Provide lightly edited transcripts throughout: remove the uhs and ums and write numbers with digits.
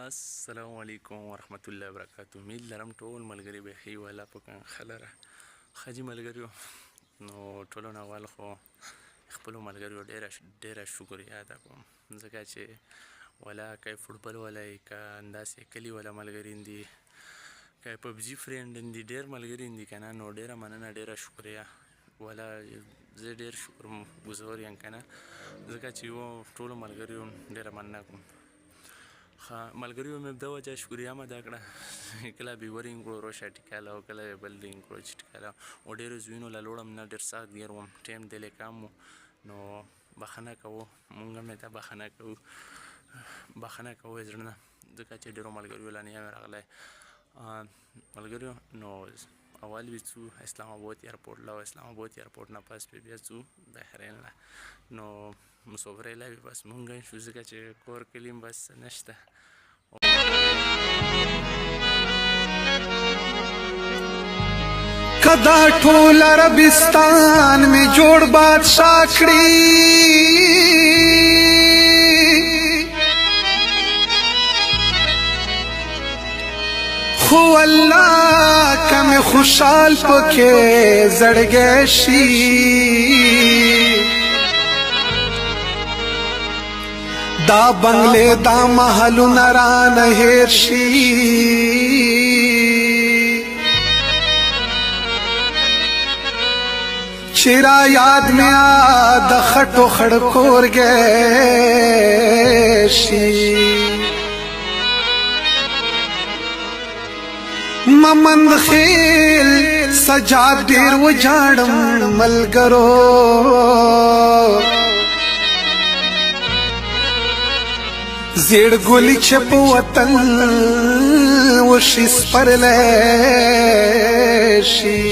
السلام علیکم ورحمت الله وبرکاتو. امید لرم ټول ملګري به ښه وي. الله پاک خلره ښه ملګریو نو ټولو نه اول خو خپلو ملګریو ډېره شکریا ادا کوم ځکه چې ولا که فوټبال ولا که همداسې کلي والا ملګري دي که پبجي فرینډ دي ډېر ملګري دي که نه نو ډېره مننه ډېره شکریا ولا زه ډېر شکر ګزار یم که نه ځکه چې یو ټولو ملګریو ډېره مننه کوم. ملګریو مې دا وجه شکریا مې ادا کړه کله به ورینګ کړو روشه ټیکاله او کله بل رینګ کړو چې ټیکاله او ډېرو ځایونو له لوړم نه ډېر سخت ګیر وم ټایم ډېر کم و نو بخښنه کوو مونږ هم ته بخښنه کوو زړه نه ځکه چې ډېرو ملګریو له نه یم راغلی ملګریو نو اول به ځو اسلام آباد ایرپورټ له اسلام آباد ایرپورټ نه پس به بیا ځو بحرین له نو مسافرۍ له بس مونږ شو ځکه چې کور کلیم بس نشته. کدا ټول عربستان می جوړ بادشاہ کړی خو الله کم خوشحال پکې زړګی شي دا بنگلې دا محلونه رانه هېر شي چې را یاد مې د خټو خړ کورګی شي ممند خیل سجاد ډېر وجاړم ملګرو زیړ ګولي چې په وطن وشي سپرلی شي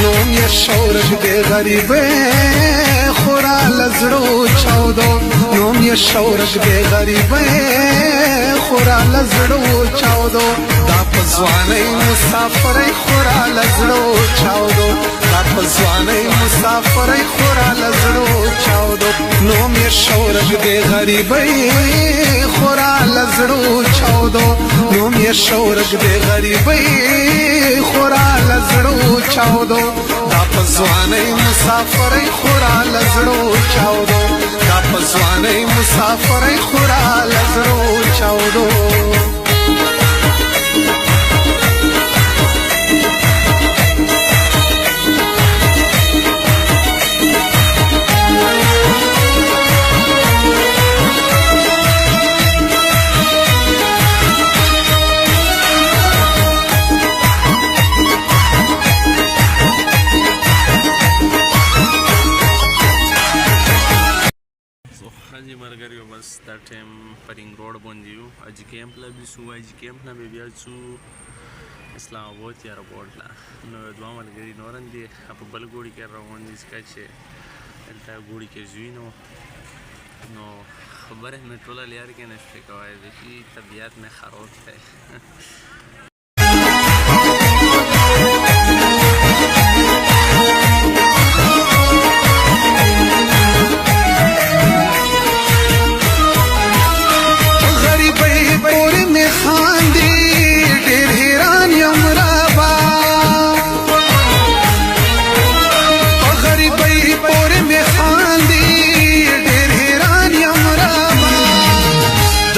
نوم یې شورک دی غریبۍ خورا لزړو چاودو نوم یې شورک دی غریبۍ خورا لزړو چاودو دا په ځوانۍ مسافرۍ خورا لزړو چاودو دا په ځوانۍ مسافرۍ خورا لزړو چاودو نوم یې شورک دی غریبۍ خورا لزړو چاودو نوم یې شورک دی غریبۍ خورا لزړو چاودو دا په ځوانۍ مسافرۍ خورا لزړو چاودو دا په ځوانۍ مسافرۍ خورا لزړو چاودو ملګریو بس دا ټایم په رینګ روډ باندې یو اجي کیمپ له بیسو اجي کیمپ نه بیا ځو اسلام آباد ایرپورټ له نو دوه ملګري نورن دي په بل ګوړي کې روان دي ځکه چې دلته ګوړي کې ځوی نو خبره مې ټوله لیار کې نشته کوای چې طبیعت مې خراب دی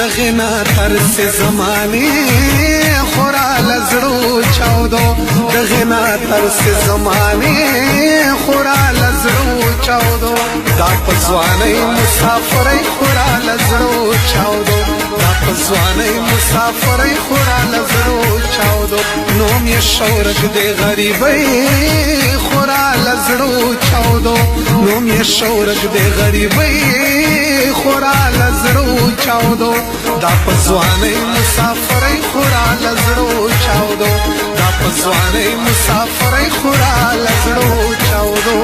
دغنا ترس زمانه خورا لزړو چاودو دغنا ترس زمانه خورا لزړو چاودو دا په ځوانۍ مسافرۍ خورا لزړو چاودو دا په ځوانۍ مسافرۍ خورا لزړو چاودو نوم یې شورک دی غریبۍ خورا لزړو چاودو نوم یې شورک دی غریبۍ خورا لزړو چاودو دا په ځوانۍ مسافرۍ خورا لزړو چاودو دا په ځوانۍ مسافرۍ خورا لزړو چاودو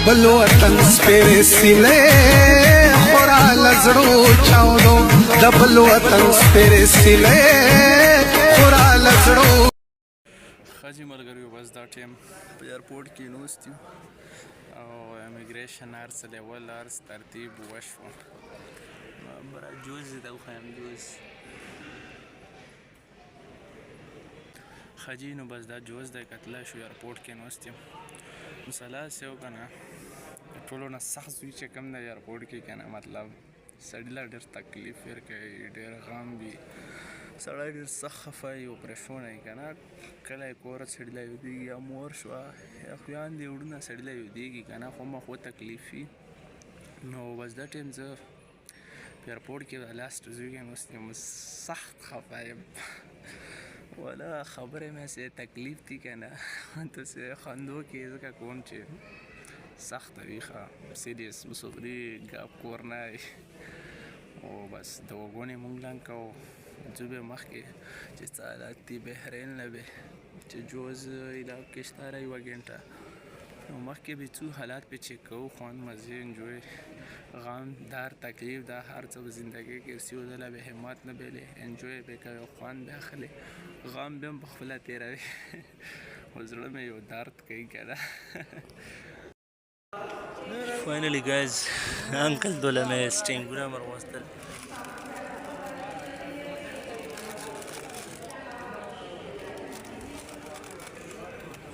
بل وطن سپېرې سیلې خورا لزړو چاودو د بل وطن سپېرې سیلې خورا لزړو. ښه جي ملګریو بس دا ټایم په ایرپورټ کې ناست یو او امیګریشن هر څه لیول هر څه ترتیب وشو. برا جوز دې ته وښیم جوز ښه جي نو بس دا جوز دی کتلی شو ایرپورټ کې ناست یم. مسله هسې و که نه ټولو نه سخت زوی چې کوم دی ایرپورټ کې که نه مطلب سړي له ډېر تکلیف ورکوي ډېر غم وي سړی ډېر سخت خفه وي او پریشونه وي که نه کله یې کور سړي له یودېږي یا مور شوه یا خویندې وروڼه سړي له یودېږي که نه خو مخ تکلیف وي. نو بس دا ټایم زه په ایرپورټ کې د لاست زوی کې ناست یم سخت خفه یم والا خبرې مې هسې تکلیف دي که نه داسې خندو کې ځکه کوم چې سخته وي ښه سیریس مسافري ګپ کور نه وي او بس د وګونې مونږ لنډ کوو ځو به مخکې چې څه حالات دي بحرین نه به چې جوز علاقو کې شته را یوه ګنټه نو مخکې به څو حالات پې چیک کوو خوند مزې انجوی غم در تکلیف دا هر څه په زندګۍ کې رسېدلی به همت نه بیلې انجوی به کوې خوند به اخلې غم به هم په خپله تېروي خو زړه مې یو درد کوي که نه. Finally guys uncle دوله مې سټینګونه مروستل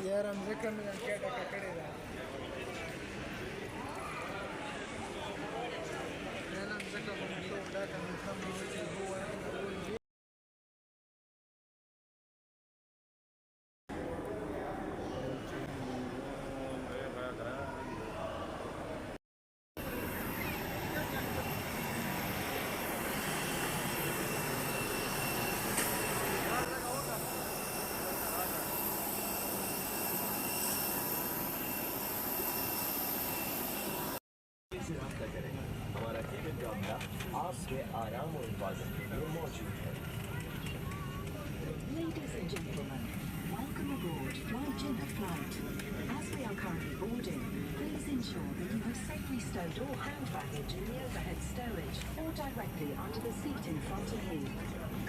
یار مځکه مې لنکۍ ډکه کړې ده یاره مځکه به مې ټول ډکه مې ښه مې وچې اوبه ورکړې हमारा केबिन कामरा आपके आराम और हिफाजत के लिए मौजूद है. Ladies and gentlemen, welcome aboard Fly Jenner flight. As we are currently boarding, please ensure that you have safely stowed all hand baggage in the overhead stowage or directly under the seat in front of you.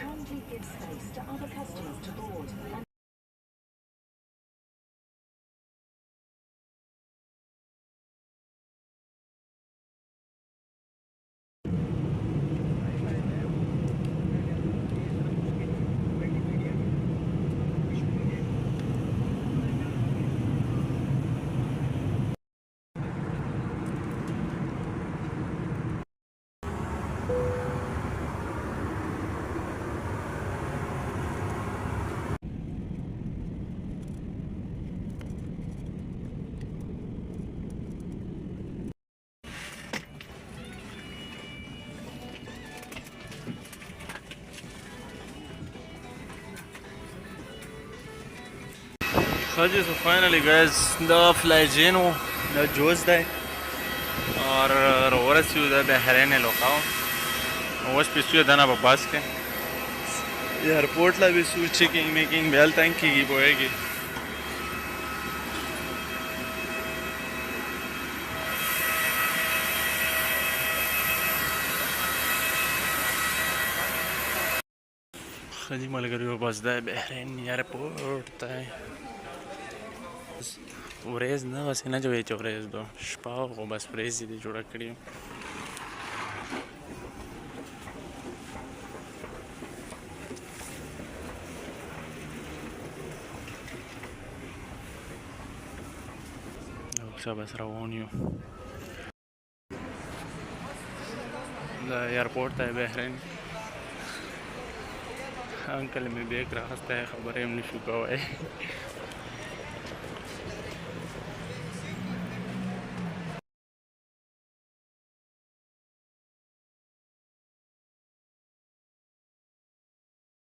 Kindly give space to other customers to board. हाँ जी so finally guys द फ्लाई जेनो द जोश है और रोवरस यू द बहरीन लोकाओ वश पिसु दाना बस के एयरपोर्ट ला भी सू चेकिंग मेकिंग बेल तंग की बोएगी خدي ملګریو بس د بحرین ایرپورټ ته ورځ نه وسې نه جوړې چې ورځ دو شپه خو بس ورځ دې جوړه کړې او بس روان یو د ایرپورټ ته بحرین انکل می بیگ راخسته خبرې هم نشو کوی